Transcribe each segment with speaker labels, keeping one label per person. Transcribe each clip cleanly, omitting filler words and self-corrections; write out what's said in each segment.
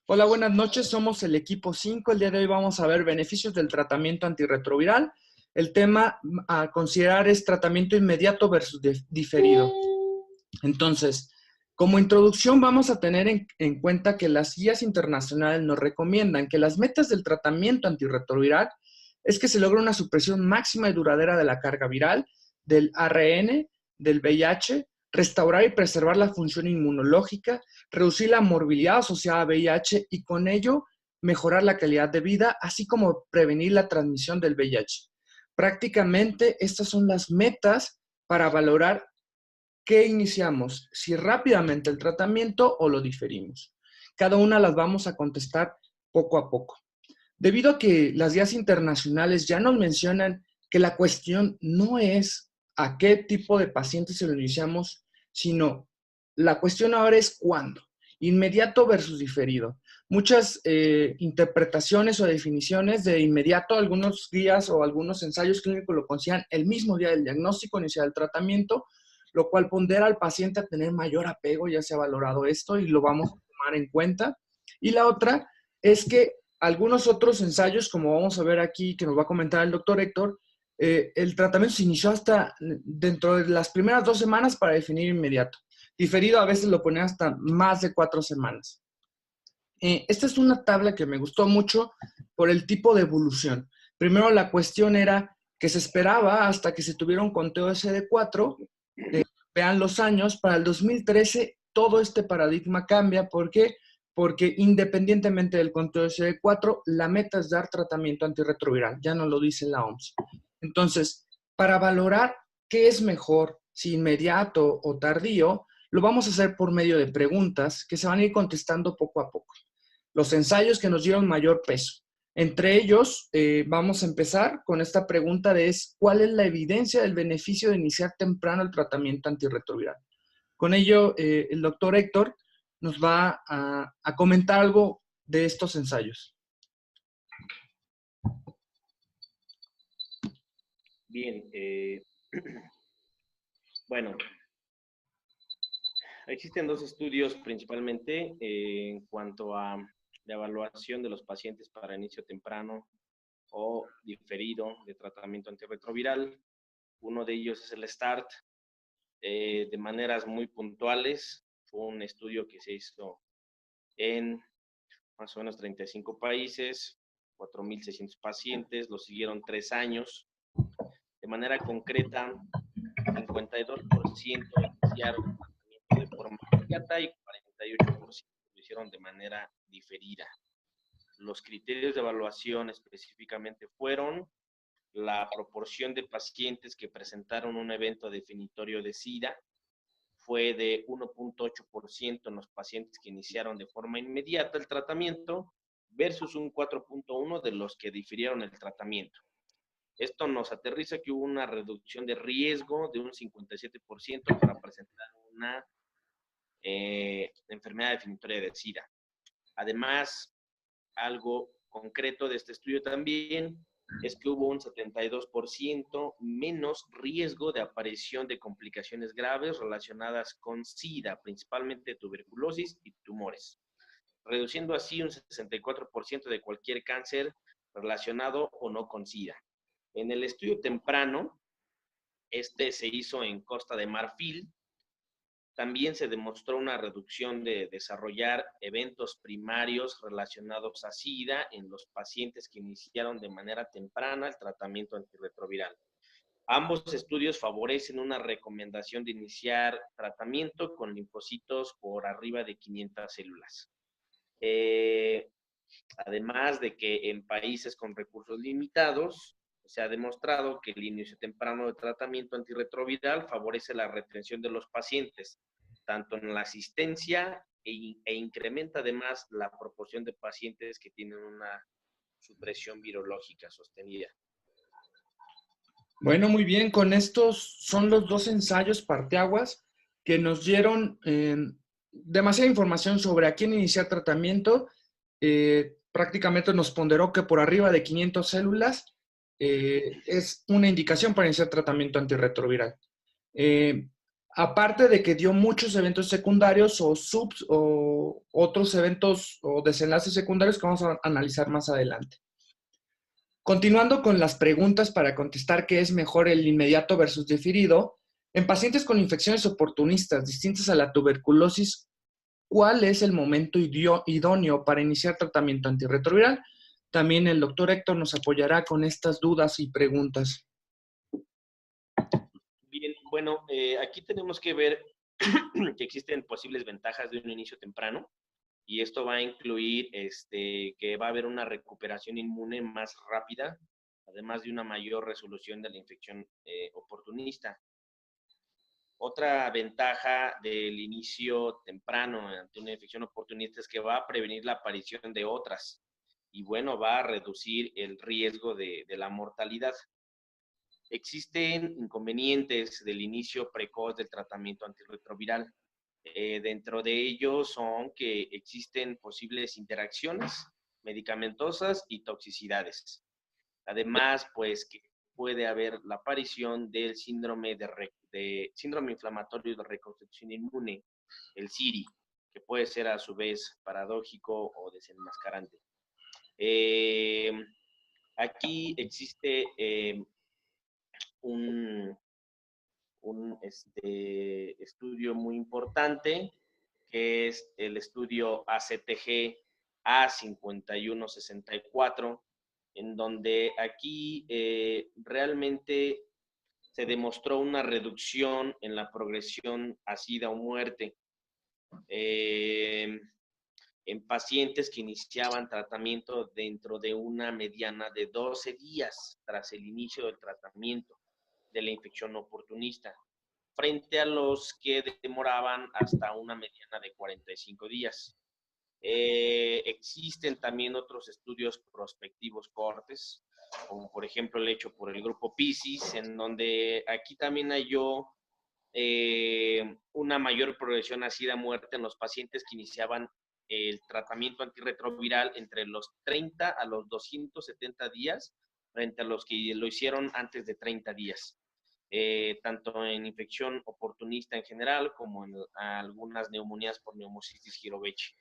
Speaker 1: Hola, buenas noches. Somos el equipo 5. El día de hoy vamos a ver beneficios del tratamiento antirretroviral. El tema a considerar es tratamiento inmediato versus diferido. Entonces, como introducción vamos a tener en cuenta que las guías internacionales nos recomiendan que las metas del tratamiento antirretroviral es que se logre una supresión máxima y duradera de la carga viral, del ARN, del VIH, restaurar y preservar la función inmunológica, reducir la morbilidad asociada a VIH y con ello mejorar la calidad de vida, así como prevenir la transmisión del VIH. Prácticamente estas son las metas para valorar qué iniciamos, si rápidamente el tratamiento o lo diferimos. Cada una las vamos a contestar poco a poco. Debido a que las guías internacionales ya nos mencionan que la cuestión no es a qué tipo de pacientes se lo iniciamos, sino la cuestión ahora es cuándo. Inmediato versus diferido. Muchas interpretaciones o definiciones de inmediato, algunos guías o algunos ensayos clínicos lo consideran el mismo día del diagnóstico, iniciar el tratamiento, lo cual pondera al paciente a tener mayor apego, ya se ha valorado esto y lo vamos a tomar en cuenta. Y la otra es que algunos otros ensayos, como vamos a ver aquí, que nos va a comentar el doctor Héctor, el tratamiento se inició hasta dentro de las primeras 2 semanas para definir inmediato. Diferido a veces lo ponen hasta más de 4 semanas. Esta es una tabla que me gustó mucho por el tipo de evolución. Primero la cuestión era que se esperaba hasta que se tuviera un conteo SD4, vean los años, para el 2013 todo este paradigma cambia. ¿Por qué? Porque independientemente del conteo SD4, la meta es dar tratamiento antirretroviral, ya no lo dice la OMS. Entonces, para valorar qué es mejor, si inmediato o tardío, lo vamos a hacer por medio de preguntas que se van a ir contestando poco a poco. Los ensayos que nos dieron mayor peso. Entre ellos, vamos a empezar con esta pregunta de ¿cuál es la evidencia del beneficio de iniciar temprano el tratamiento antirretroviral? Con ello, el doctor Héctor nos va a comentar algo de estos ensayos.
Speaker 2: Bien, bueno, existen dos estudios principalmente en cuanto a la evaluación de los pacientes para inicio temprano o diferido de tratamiento antirretroviral. Uno de ellos es el START, de maneras muy puntuales. Fue un estudio que se hizo en más o menos 35 países, 4.600 pacientes, lo siguieron 3 años. De manera concreta, 52% iniciaron tratamiento de forma inmediata y 48% lo hicieron de manera diferida. Los criterios de evaluación específicamente fueron la proporción de pacientes que presentaron un evento definitorio de SIDA, fue de 1.8% en los pacientes que iniciaron de forma inmediata el tratamiento versus un 4.1% de los que difirieron el tratamiento. Esto nos aterriza que hubo una reducción de riesgo de un 57% para presentar una enfermedad definitoria de SIDA. Además, algo concreto de este estudio también es que hubo un 72% menos riesgo de aparición de complicaciones graves relacionadas con SIDA, principalmente tuberculosis y tumores, reduciendo así un 64% de cualquier cáncer relacionado o no con SIDA. En el estudio temprano, este se hizo en Costa de Marfil, también se demostró una reducción de desarrollar eventos primarios relacionados a SIDA en los pacientes que iniciaron de manera temprana el tratamiento antirretroviral. Ambos estudios favorecen una recomendación de iniciar tratamiento con linfocitos por arriba de 500 células. Además de que en países con recursos limitados, se ha demostrado que el inicio temprano de tratamiento antirretroviral favorece la retención de los pacientes, tanto en la asistencia e incrementa además la proporción de pacientes que tienen una supresión virológica sostenida.
Speaker 1: Bueno, muy bien. Con estos son los 2 ensayos parteaguas que nos dieron demasiada información sobre a quién iniciar tratamiento. Prácticamente nos ponderó que por arriba de 500 células es una indicación para iniciar tratamiento antirretroviral. aparte de que dio muchos eventos secundarios o otros eventos o desenlaces secundarios que vamos a analizar más adelante. Continuando con las preguntas para contestar qué es mejor el inmediato versus diferido, en pacientes con infecciones oportunistas distintas a la tuberculosis, ¿cuál es el momento idóneo para iniciar tratamiento antirretroviral? También el doctor Héctor nos apoyará con estas dudas y preguntas.
Speaker 2: Bien, bueno, aquí tenemos que ver que existen posibles ventajas de un inicio temprano y esto va a incluir que va a haber una recuperación inmune más rápida, además de una mayor resolución de la infección oportunista. Otra ventaja del inicio temprano ante una infección oportunista es que va a prevenir la aparición de otras y bueno, va a reducir el riesgo de la mortalidad. Existen inconvenientes del inicio precoz del tratamiento antirretroviral. Dentro de ellos son que existen posibles interacciones medicamentosas y toxicidades. Además, pues que puede haber la aparición del síndrome síndrome inflamatorio de reconstrucción inmune, el SIRI, que puede ser a su vez paradójico o desenmascarante. Aquí existe un, un estudio muy importante, que es el estudio ACTG A5164, en donde aquí realmente se demostró una reducción en la progresión a SIDA o muerte en pacientes que iniciaban tratamiento dentro de una mediana de 12 días tras el inicio del tratamiento de la infección oportunista, frente a los que demoraban hasta una mediana de 45 días. Existen también otros estudios prospectivos cortes, como por ejemplo el hecho por el grupo Piscis, en donde aquí también halló una mayor progresión a SIDA-muerte en los pacientes que iniciaban el tratamiento antirretroviral entre los 30 a los 270 días, frente a los que lo hicieron antes de 30 días. Tanto en infección oportunista en general como en algunas neumonías por neumocitis jirovechi.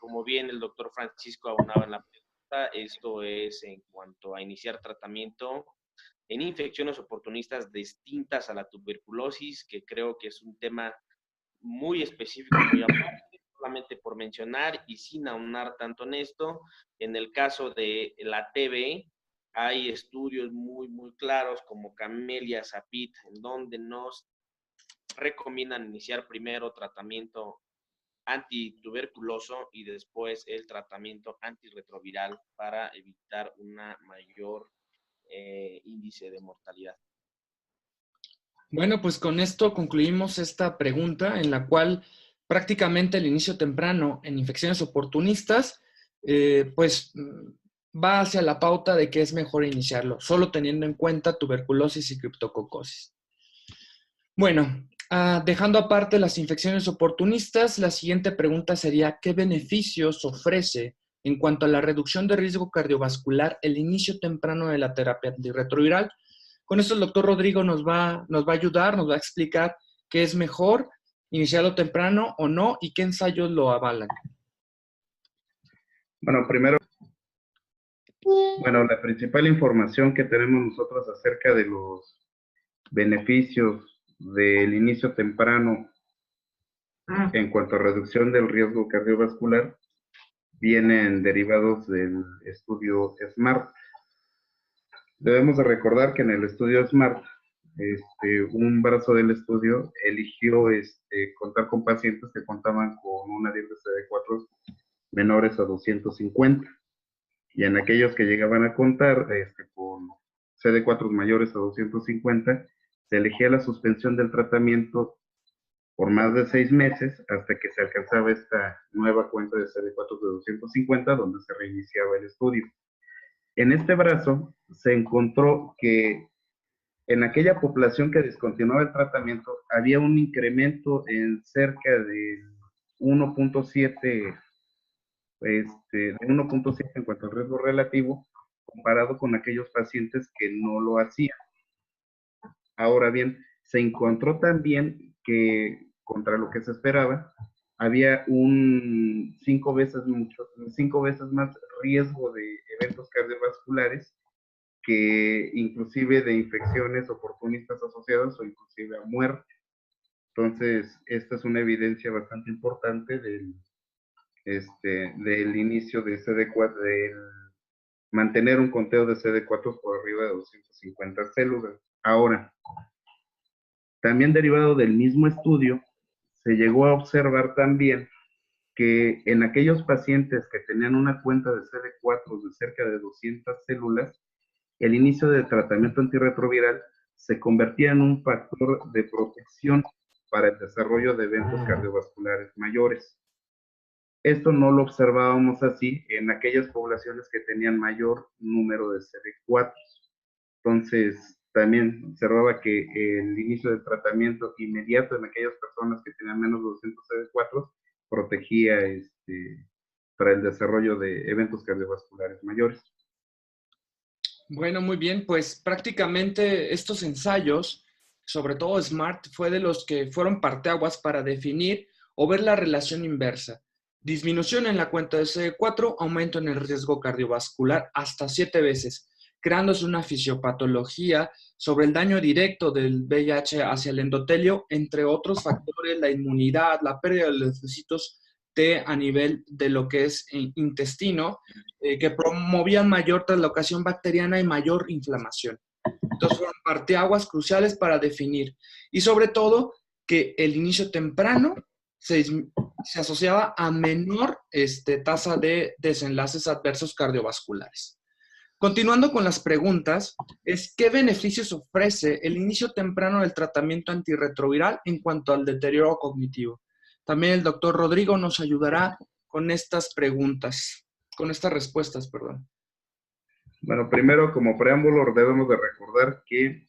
Speaker 2: Como bien el doctor Francisco abonaba en la pregunta, esto es en cuanto a iniciar tratamiento en infecciones oportunistas distintas a la tuberculosis, que creo que es un tema muy específico, muy aparte, solamente por mencionar y sin aunar tanto en esto. En el caso de la TB, hay estudios muy claros como Camellia, Sapit, en donde nos recomiendan iniciar primero tratamiento antituberculoso y después el tratamiento antirretroviral para evitar una mayor índice de mortalidad.
Speaker 1: Bueno, pues con esto concluimos esta pregunta en la cual prácticamente el inicio temprano en infecciones oportunistas, pues va hacia la pauta de que es mejor iniciarlo, solo teniendo en cuenta tuberculosis y criptococosis. Bueno, dejando aparte las infecciones oportunistas, la siguiente pregunta sería, ¿qué beneficios ofrece en cuanto a la reducción de riesgo cardiovascular el inicio temprano de la terapia antirretroviral? Con esto el doctor Rodrigo nos va a ayudar, nos va a explicar qué es mejor, iniciarlo temprano o no, y qué ensayos lo avalan.
Speaker 3: Bueno, primero, la principal información que tenemos nosotros acerca de los beneficios del inicio temprano en cuanto a reducción del riesgo cardiovascular vienen derivados del estudio SMART. Debemos de recordar que en el estudio SMART, un brazo del estudio eligió contar con pacientes que contaban con una diálisis de CD4 menores a 250. Y en aquellos que llegaban a contar con CD4 mayores a 250, se elegía la suspensión del tratamiento por más de 6 meses hasta que se alcanzaba esta nueva cuenta de CD4 de 250, donde se reiniciaba el estudio. En este brazo se encontró que en aquella población que descontinuaba el tratamiento había un incremento en cerca de 1.7 de 1.7 en cuanto al riesgo relativo, comparado con aquellos pacientes que no lo hacían. Ahora bien, se encontró también que, contra lo que se esperaba, había un 5 veces más riesgo de eventos cardiovasculares que inclusive de infecciones oportunistas asociadas o inclusive a muerte. Entonces, esta es una evidencia bastante importante del inicio de CD4, del mantener un conteo de CD4 por arriba de 250 células. Ahora, también derivado del mismo estudio, se llegó a observar también que en aquellos pacientes que tenían una cuenta de CD4 de cerca de 200 células, el inicio del tratamiento antirretroviral se convertía en un factor de protección para el desarrollo de eventos cardiovasculares mayores. Esto no lo observábamos así en aquellas poblaciones que tenían mayor número de CD4. Entonces, también observaba que el inicio del tratamiento inmediato en aquellas personas que tenían menos de 200 CD4 protegía para el desarrollo de eventos cardiovasculares mayores.
Speaker 1: Bueno, muy bien, pues prácticamente estos ensayos, sobre todo SMART, fue de los que fueron parteaguas para definir o ver la relación inversa. Disminución en la cuenta de CD4, aumento en el riesgo cardiovascular hasta 7 veces, creándose una fisiopatología sobre el daño directo del VIH hacia el endotelio, entre otros factores, la inmunidad, la pérdida de los leucocitos T a nivel de lo que es intestino, que promovían mayor translocación bacteriana y mayor inflamación. Entonces fueron parteaguas cruciales para definir. Y sobre todo, que el inicio temprano se asociaba a menor tasa de desenlaces adversos cardiovasculares. Continuando con las preguntas, ¿qué beneficios ofrece el inicio temprano del tratamiento antirretroviral en cuanto al deterioro cognitivo? También el doctor Rodrigo nos ayudará con estas preguntas, con estas respuestas, perdón.
Speaker 3: Bueno, primero, como preámbulo, debemos de recordar que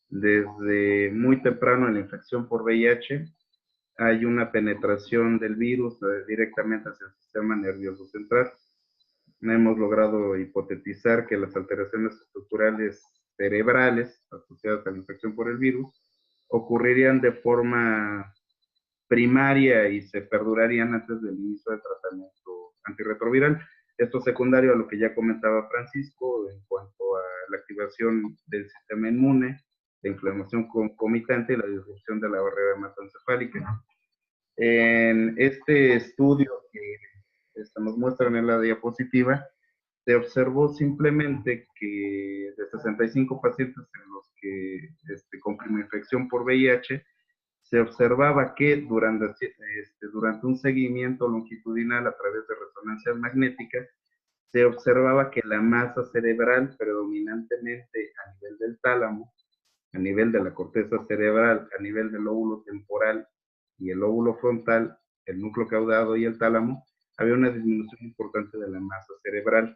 Speaker 3: desde muy temprano en la infección por VIH hay una penetración del virus directamente hacia el sistema nervioso central. Hemos logrado hipotetizar que las alteraciones estructurales cerebrales asociadas a la infección por el virus ocurrirían de forma primaria y se perdurarían antes del inicio del tratamiento antirretroviral. Esto secundario a lo que ya comentaba Francisco en cuanto a la activación del sistema inmune, la inflamación concomitante y la disrupción de la barrera hematoencefálica. En este estudio que nos muestran en la diapositiva, se observó simplemente que de 65 pacientes en los que con infección por VIH, se observaba que durante un seguimiento longitudinal a través de resonancias magnéticas, se observaba que la masa cerebral predominantemente a nivel del tálamo, a nivel de la corteza cerebral, a nivel del lóbulo temporal y el lóbulo frontal, el núcleo caudado y el tálamo, había una disminución importante de la masa cerebral.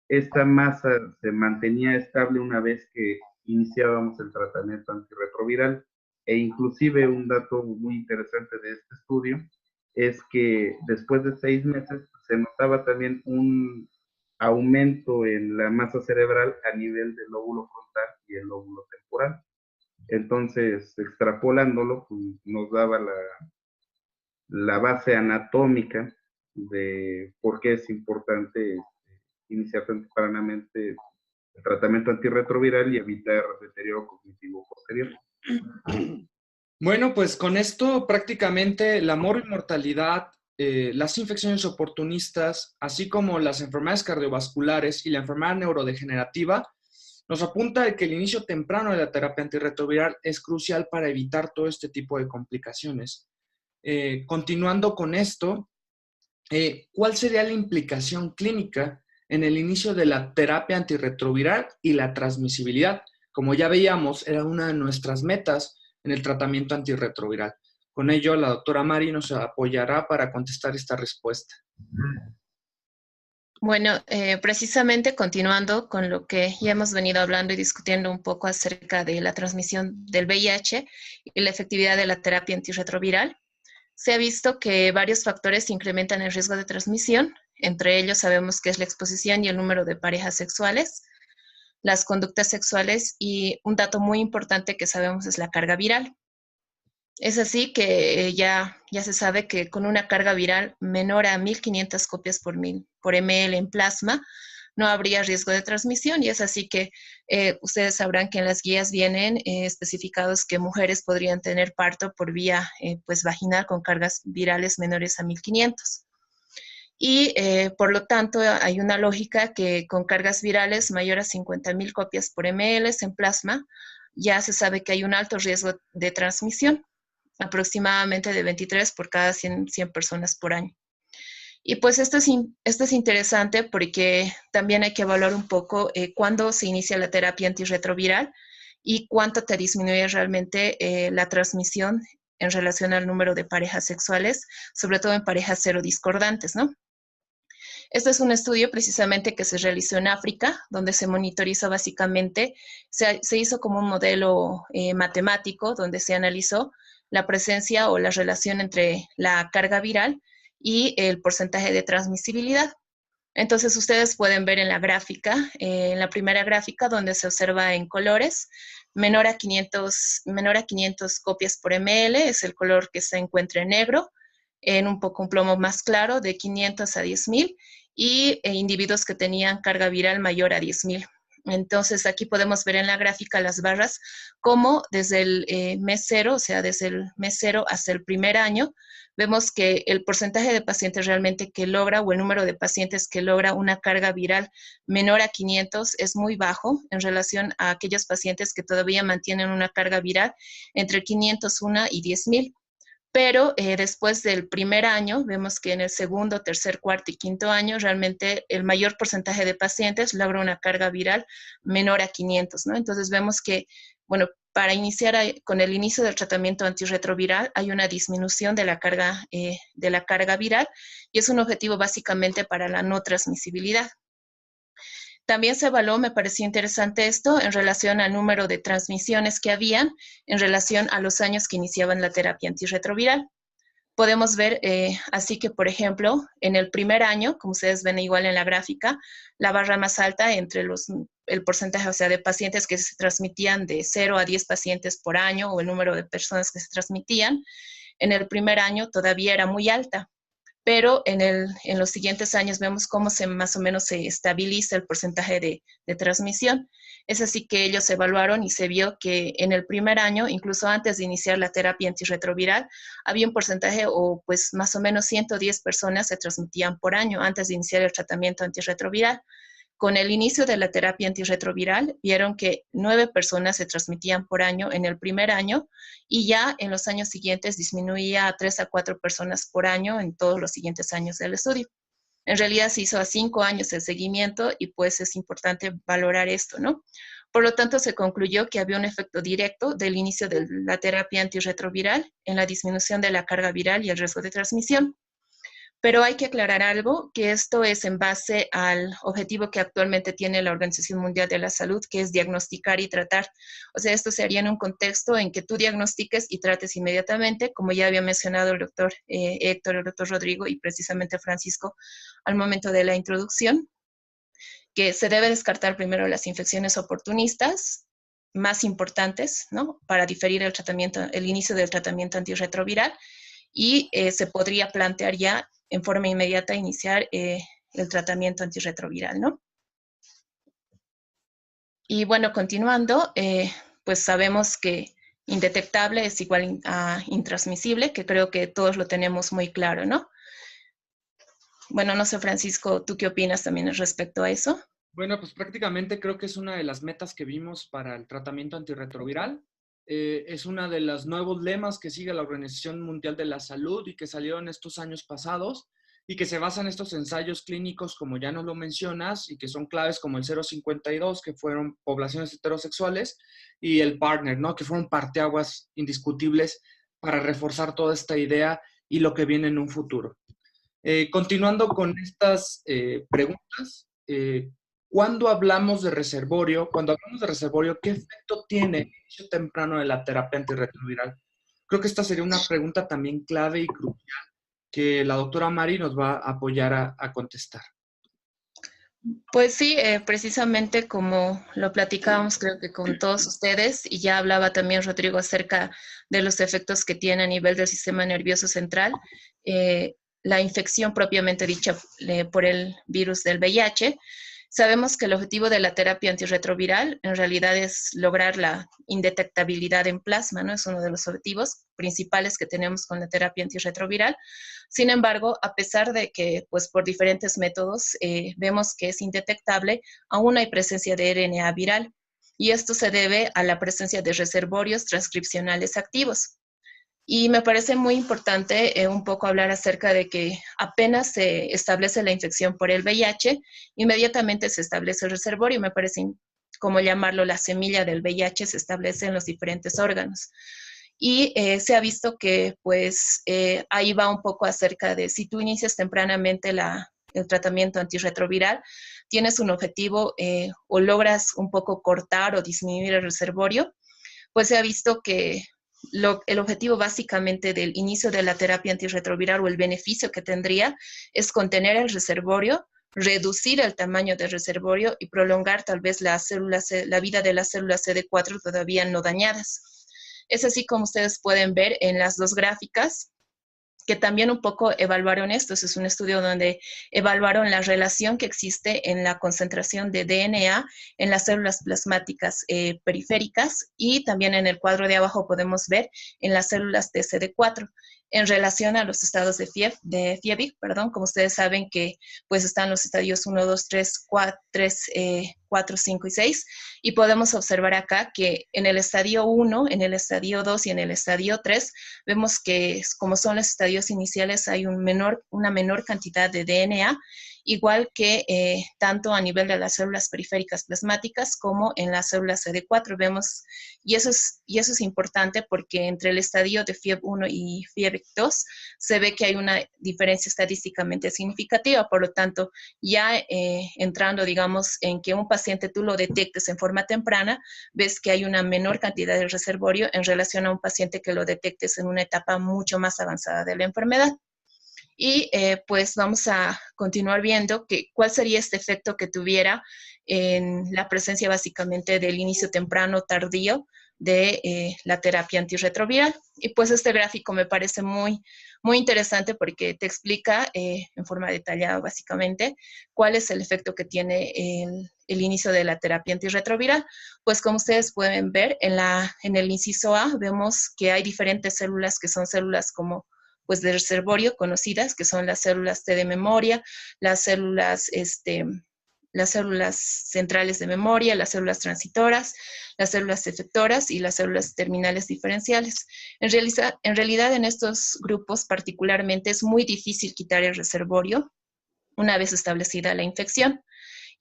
Speaker 3: Esta masa se mantenía estable una vez que iniciábamos el tratamiento antirretroviral. E inclusive un dato muy interesante de este estudio es que después de 6 meses se notaba también un aumento en la masa cerebral a nivel del lóbulo frontal y el lóbulo temporal. Entonces, extrapolándolo, pues, nos daba la base anatómica de por qué es importante iniciar tempranamente el tratamiento antirretroviral y evitar deterioro cognitivo posterior.
Speaker 1: Bueno, pues con esto prácticamente la mortalidad, las infecciones oportunistas, así como las enfermedades cardiovasculares y la enfermedad neurodegenerativa, nos apunta de que el inicio temprano de la terapia antirretroviral es crucial para evitar todo este tipo de complicaciones. Continuando con esto, ¿cuál sería la implicación clínica en el inicio de la terapia antirretroviral y la transmisibilidad? Como ya veíamos, era una de nuestras metas en el tratamiento antirretroviral. Con ello, la doctora Mari nos apoyará para contestar esta respuesta.
Speaker 4: Bueno, precisamente continuando con lo que ya hemos venido hablando y discutiendo un poco acerca de la transmisión del VIH y la efectividad de la terapia antirretroviral, se ha visto que varios factores incrementan el riesgo de transmisión. Entre ellos sabemos que es la exposición y el número de parejas sexuales. las conductas sexuales y un dato muy importante que sabemos es la carga viral. Es así que ya se sabe que con una carga viral menor a 1500 copias por ml en plasma, no habría riesgo de transmisión y es así que ustedes sabrán que en las guías vienen especificados que mujeres podrían tener parto por vía pues vaginal con cargas virales menores a 1500. Y por lo tanto hay una lógica que con cargas virales mayor a 50.000 copias por ml en plasma, ya se sabe que hay un alto riesgo de transmisión, aproximadamente de 23 por cada 100 personas por año. Y pues esto es interesante porque también hay que evaluar un poco cuándo se inicia la terapia antirretroviral y cuánto te disminuye realmente la transmisión en relación al número de parejas sexuales, sobre todo en parejas serodiscordantes, ¿no? Este es un estudio precisamente que se realizó en África, donde se monitorizó básicamente, se hizo como un modelo matemático donde se analizó la presencia o la relación entre la carga viral y el porcentaje de transmisibilidad. Entonces ustedes pueden ver en la gráfica, en la primera gráfica donde se observa en colores, menor a 500 copias por ml es el color que se encuentra en negro, en un plomo más claro de 500 a 10.000 y individuos que tenían carga viral mayor a 10.000. Entonces aquí podemos ver en la gráfica las barras como desde el mes cero, o sea, desde el mes cero hasta el primer año, vemos que el porcentaje de pacientes realmente que logra o el número de pacientes que logra una carga viral menor a 500 es muy bajo en relación a aquellos pacientes que todavía mantienen una carga viral entre 501 y 10.000. Pero después del primer año, vemos que en el segundo, tercer, cuarto y quinto año, realmente el mayor porcentaje de pacientes logra una carga viral menor a 500, ¿no? Entonces vemos que, bueno, para iniciar con el inicio del tratamiento antirretroviral hay una disminución de la carga viral y es un objetivo básicamente para la no transmisibilidad. También se evaluó, me pareció interesante esto, en relación al número de transmisiones que habían en relación a los años que iniciaban la terapia antirretroviral. Podemos ver, así que, por ejemplo, en el primer año, como ustedes ven igual en la gráfica, la barra más alta entre el porcentaje, o sea, de pacientes que se transmitían de 0 a 10 pacientes por año o el número de personas que se transmitían, en el primer año todavía era muy alta. Pero en los siguientes años vemos cómo más o menos se estabiliza el porcentaje de transmisión. Es así que ellos evaluaron y se vio que en el primer año, incluso antes de iniciar la terapia antirretroviral, había un porcentaje o pues más o menos 110 personas se transmitían por año antes de iniciar el tratamiento antirretroviral. Con el inicio de la terapia antirretroviral, vieron que 9 personas se transmitían por año en el primer año y ya en los años siguientes disminuía a 3 a 4 personas por año en todos los siguientes años del estudio. En realidad se hizo a 5 años el seguimiento y pues es importante valorar esto, ¿no? Por lo tanto, se concluyó que había un efecto directo del inicio de la terapia antirretroviral en la disminución de la carga viral y el riesgo de transmisión. Pero hay que aclarar algo, que esto es en base al objetivo que actualmente tiene la Organización Mundial de la Salud, que es diagnosticar y tratar. O sea, esto se haría en un contexto en que tú diagnostiques y trates inmediatamente, como ya había mencionado el doctor Héctor, el doctor Rodrigo y precisamente Francisco al momento de la introducción, que se debe descartar primero las infecciones oportunistas más importantes, ¿no? Para diferir el inicio del tratamiento antirretroviral y se podría plantear ya en forma inmediata iniciar el tratamiento antirretroviral, ¿no? Y bueno, continuando, pues sabemos que indetectable es igual a intransmisible, que creo que todos lo tenemos muy claro, ¿no? Bueno, no sé, Francisco, ¿tú qué opinas también respecto a eso?
Speaker 1: Bueno, pues prácticamente creo que es una de las metas que vimos para el tratamiento antirretroviral. Es uno de los nuevos lemas que sigue la Organización Mundial de la Salud y que salieron estos años pasados y que se basan en estos ensayos clínicos, como ya nos lo mencionas, y que son claves como el 052, que fueron poblaciones heterosexuales, y el partner, ¿no? Que fueron parteaguas indiscutibles para reforzar toda esta idea y lo que viene en un futuro. Continuando con estas preguntas, cuando hablamos de reservorio, ¿qué efecto tiene el inicio temprano de la terapia antirretroviral? Creo que esta sería una pregunta también clave y crucial que la doctora Mari nos va a apoyar a contestar.
Speaker 4: Pues sí, precisamente como lo platicábamos creo que con todos ustedes, y ya hablaba también Rodrigo acerca de los efectos que tiene a nivel del sistema nervioso central, la infección propiamente dicha por el virus del VIH. Sabemos que el objetivo de la terapia antirretroviral en realidad es lograr la indetectabilidad en plasma, ¿no? Es uno de los objetivos principales que tenemos con la terapia antirretroviral. Sin embargo, a pesar de que, pues, por diferentes métodos vemos que es indetectable, aún hay presencia de RNA viral. Y esto se debe a la presencia de reservorios transcripcionales activos. Y me parece muy importante un poco hablar acerca de que apenas se establece la infección por el VIH, inmediatamente se establece el reservorio, me parece como llamarlo, la semilla del VIH se establece en los diferentes órganos. Y se ha visto que pues ahí va un poco acerca de si tú inicias tempranamente el tratamiento antirretroviral, tienes un objetivo o logras un poco cortar o disminuir el reservorio, pues se ha visto que el objetivo básicamente del inicio de la terapia antirretroviral o el beneficio que tendría es contener el reservorio, reducir el tamaño del reservorio y prolongar tal vez la vida de las células CD4 todavía no dañadas. Es así como ustedes pueden ver en las dos gráficas, que también un poco evaluaron esto. Es un estudio donde evaluaron la relación que existe en la concentración de DNA en las células plasmáticas periféricas, y también en el cuadro de abajo podemos ver en las células de CD4 en relación a los estados de Fiebig, como ustedes saben que pues están los estadios 1, 2, 3, 4, 5 y 6, y podemos observar acá que en el estadio 1, en el estadio 2 y en el estadio 3, vemos que como son los estadios iniciales hay una menor cantidad de DNA, igual que tanto a nivel de las células periféricas plasmáticas como en las células CD4 vemos, y eso es importante porque entre el estadio de FIEB 1 y FIEB 2 se ve que hay una diferencia estadísticamente significativa. Por lo tanto, ya entrando, digamos, en que un paciente tú lo detectes en forma temprana, ves que hay una menor cantidad de reservorio en relación a un paciente que lo detectes en una etapa mucho más avanzada de la enfermedad. Y pues vamos a continuar viendo cuál sería este efecto que tuviera en la presencia básicamente del inicio temprano tardío de la terapia antirretroviral. Y pues este gráfico me parece muy, muy interesante porque te explica en forma detallada básicamente cuál es el efecto que tiene el inicio de la terapia antirretroviral. Pues como ustedes pueden ver, en el inciso A vemos que hay diferentes células que son células como pues de reservorio conocidas, que son las células T de memoria, las células centrales de memoria, las células transitoras, las células efectoras y las células terminales diferenciales. En realidad, en estos grupos particularmente es muy difícil quitar el reservorio una vez establecida la infección.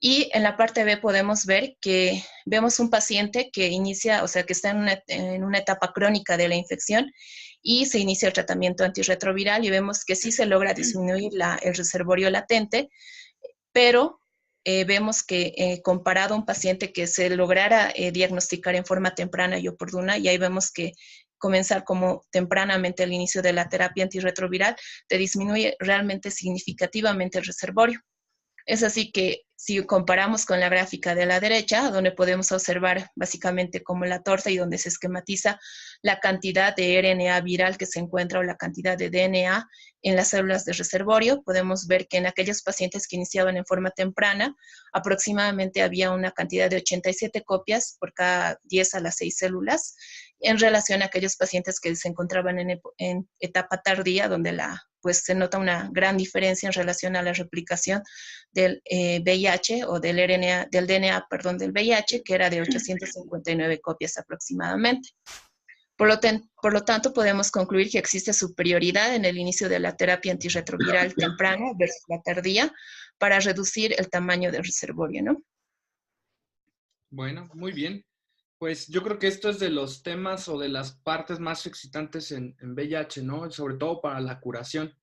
Speaker 4: Y en la parte B podemos ver que vemos un paciente que inicia, o sea, que está en una etapa crónica de la infección y se inicia el tratamiento antirretroviral y vemos que sí se logra disminuir el reservorio latente, pero vemos que comparado a un paciente que se lograra diagnosticar en forma temprana y oportuna, y ahí vemos que comenzar como tempranamente el inicio de la terapia antirretroviral te disminuye realmente significativamente el reservorio. Es así que si comparamos con la gráfica de la derecha, donde podemos observar básicamente como la torta y donde se esquematiza la cantidad de RNA viral que se encuentra o la cantidad de DNA en las células de reservorio, podemos ver que en aquellos pacientes que iniciaban en forma temprana, aproximadamente había una cantidad de 87 copias por cada 10 a las 6 células, en relación a aquellos pacientes que se encontraban en etapa tardía, donde pues se nota una gran diferencia en relación a la replicación del VIH o del DNA, del DNA, perdón, del VIH, que era de 859 copias aproximadamente. Por lo tanto, podemos concluir que existe superioridad en el inicio de la terapia antirretroviral temprana versus la tardía para reducir el tamaño del reservorio, ¿no?
Speaker 1: Bueno, muy bien. Pues yo creo que esto es de los temas o de las partes más excitantes en VIH, ¿no? Sobre todo para la curación.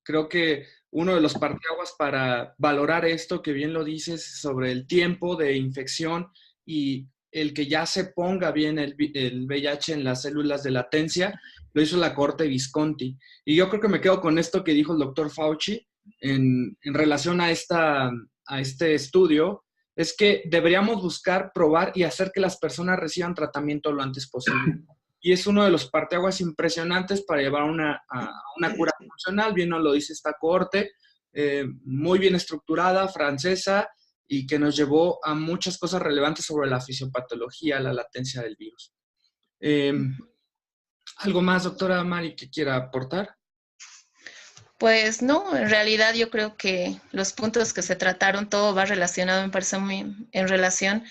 Speaker 1: Creo que uno de los parteaguas para valorar esto, que bien lo dices, sobre el tiempo de infección y el que ya se ponga bien el VIH en las células de latencia, lo hizo la Corte Visconti. Y yo creo que me quedo con esto que dijo el doctor Fauci en relación a esta a este estudio es que deberíamos buscar, probar y hacer que las personas reciban tratamiento lo antes posible. Y es uno de los parteaguas impresionantes para llevar a una cura funcional. Bien nos lo dice esta cohorte, muy bien estructurada, francesa, y que nos llevó a muchas cosas relevantes sobre la fisiopatología, la latencia del virus. ¿Algo más, doctora Mari, que quiera aportar?
Speaker 4: Pues no, en realidad yo creo que los puntos que se trataron, todo va relacionado, me parece muy en relación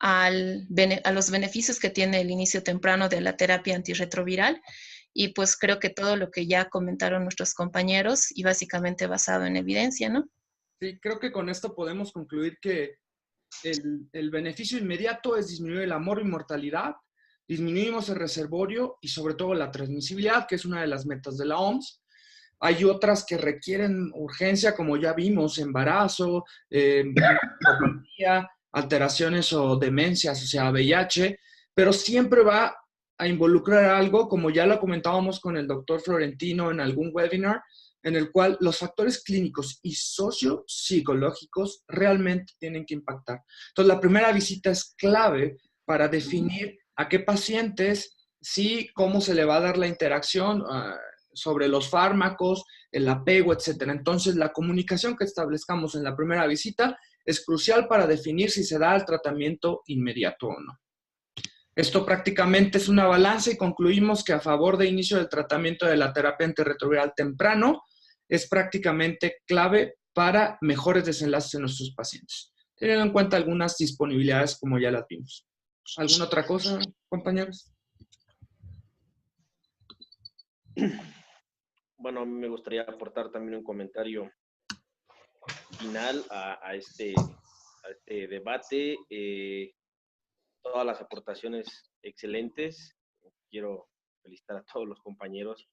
Speaker 4: a los beneficios que tiene el inicio temprano de la terapia antirretroviral, y pues creo que todo lo que ya comentaron nuestros compañeros y básicamente basado en evidencia, ¿no?
Speaker 1: Sí, creo que con esto podemos concluir que el beneficio inmediato es disminuir el amor y mortalidad, disminuimos el reservorio y sobre todo la transmisibilidad, que es una de las metas de la OMS. Hay otras que requieren urgencia, como ya vimos, embarazo, alteraciones o demencia asociada a VIH, pero siempre va a involucrar algo, como ya lo comentábamos con el doctor Florentino en algún webinar, en el cual los factores clínicos y sociopsicológicos realmente tienen que impactar. Entonces, la primera visita es clave para definir a qué pacientes, sí, cómo se le va a dar la interacción sobre los fármacos, el apego, etcétera. Entonces, la comunicación que establezcamos en la primera visita es crucial para definir si se da el tratamiento inmediato o no. Esto prácticamente es una balanza y concluimos que a favor de inicio del tratamiento de la terapia antirretroviral temprano es prácticamente clave para mejores desenlaces en nuestros pacientes, teniendo en cuenta algunas disponibilidades como ya las vimos. ¿Alguna otra cosa, compañeros?
Speaker 2: Bueno, a mí me gustaría aportar también un comentario final a este debate. Todas las aportaciones excelentes. Quiero felicitar a todos los compañeros.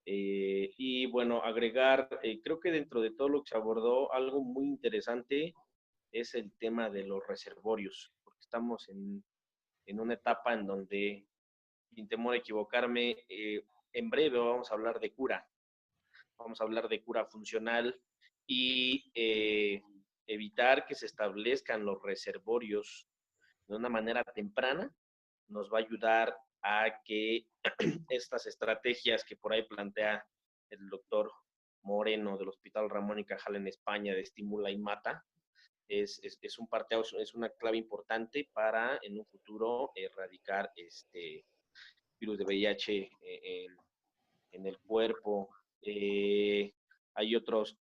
Speaker 2: Y bueno, agregar, creo que dentro de todo lo que se abordó, algo muy interesante es el tema de los reservorios, porque estamos en una etapa en donde, sin temor a equivocarme, en breve vamos a hablar de cura. Vamos a hablar de cura funcional y evitar que se establezcan los reservorios de una manera temprana nos va a ayudar a que estas estrategias que por ahí plantea el doctor Moreno del Hospital Ramón y Cajal en España de Estimula y Mata, es un parteaguas, es una clave importante para en un futuro erradicar este virus de VIH en el cuerpo. Hay otros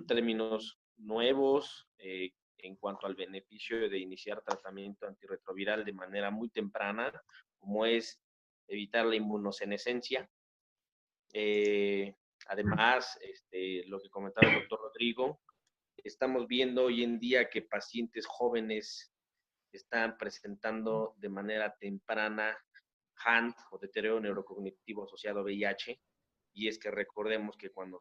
Speaker 2: términos nuevos en cuanto al beneficio de iniciar tratamiento antirretroviral de manera muy temprana, como es evitar la inmunosenescencia. Además, lo que comentaba el doctor Rodrigo, estamos viendo hoy en día que pacientes jóvenes están presentando de manera temprana HANT o deterioro neurocognitivo asociado a VIH, y es que recordemos que cuando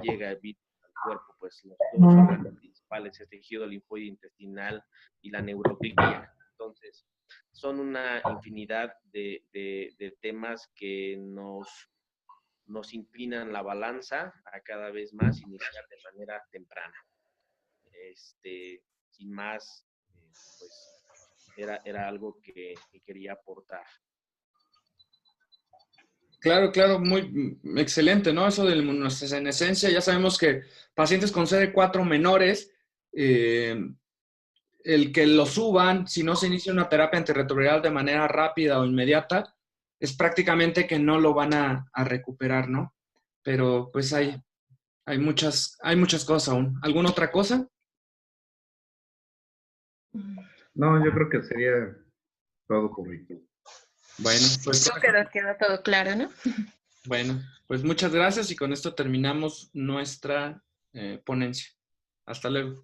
Speaker 2: llega el virus al cuerpo, pues los dos órganos principales, el tejido linfoide intestinal y la neuroglia. Entonces, son una infinidad de temas que nos inclinan la balanza a cada vez más iniciar de manera temprana. Sin más, pues era algo que quería aportar.
Speaker 1: Claro, muy excelente, ¿no? Eso de la inmunosenescencia, ya sabemos que pacientes con CD4 menores, el que lo suban, si no se inicia una terapia antirretroviral de manera rápida o inmediata, es prácticamente que no lo van a recuperar, ¿no? Pero pues hay muchas cosas aún. ¿Alguna otra cosa?
Speaker 3: No, yo creo que sería todo por hoy.
Speaker 1: Bueno, pues
Speaker 4: Quedó todo claro, ¿no?
Speaker 1: Bueno, pues muchas gracias y con esto terminamos nuestra ponencia. Hasta luego.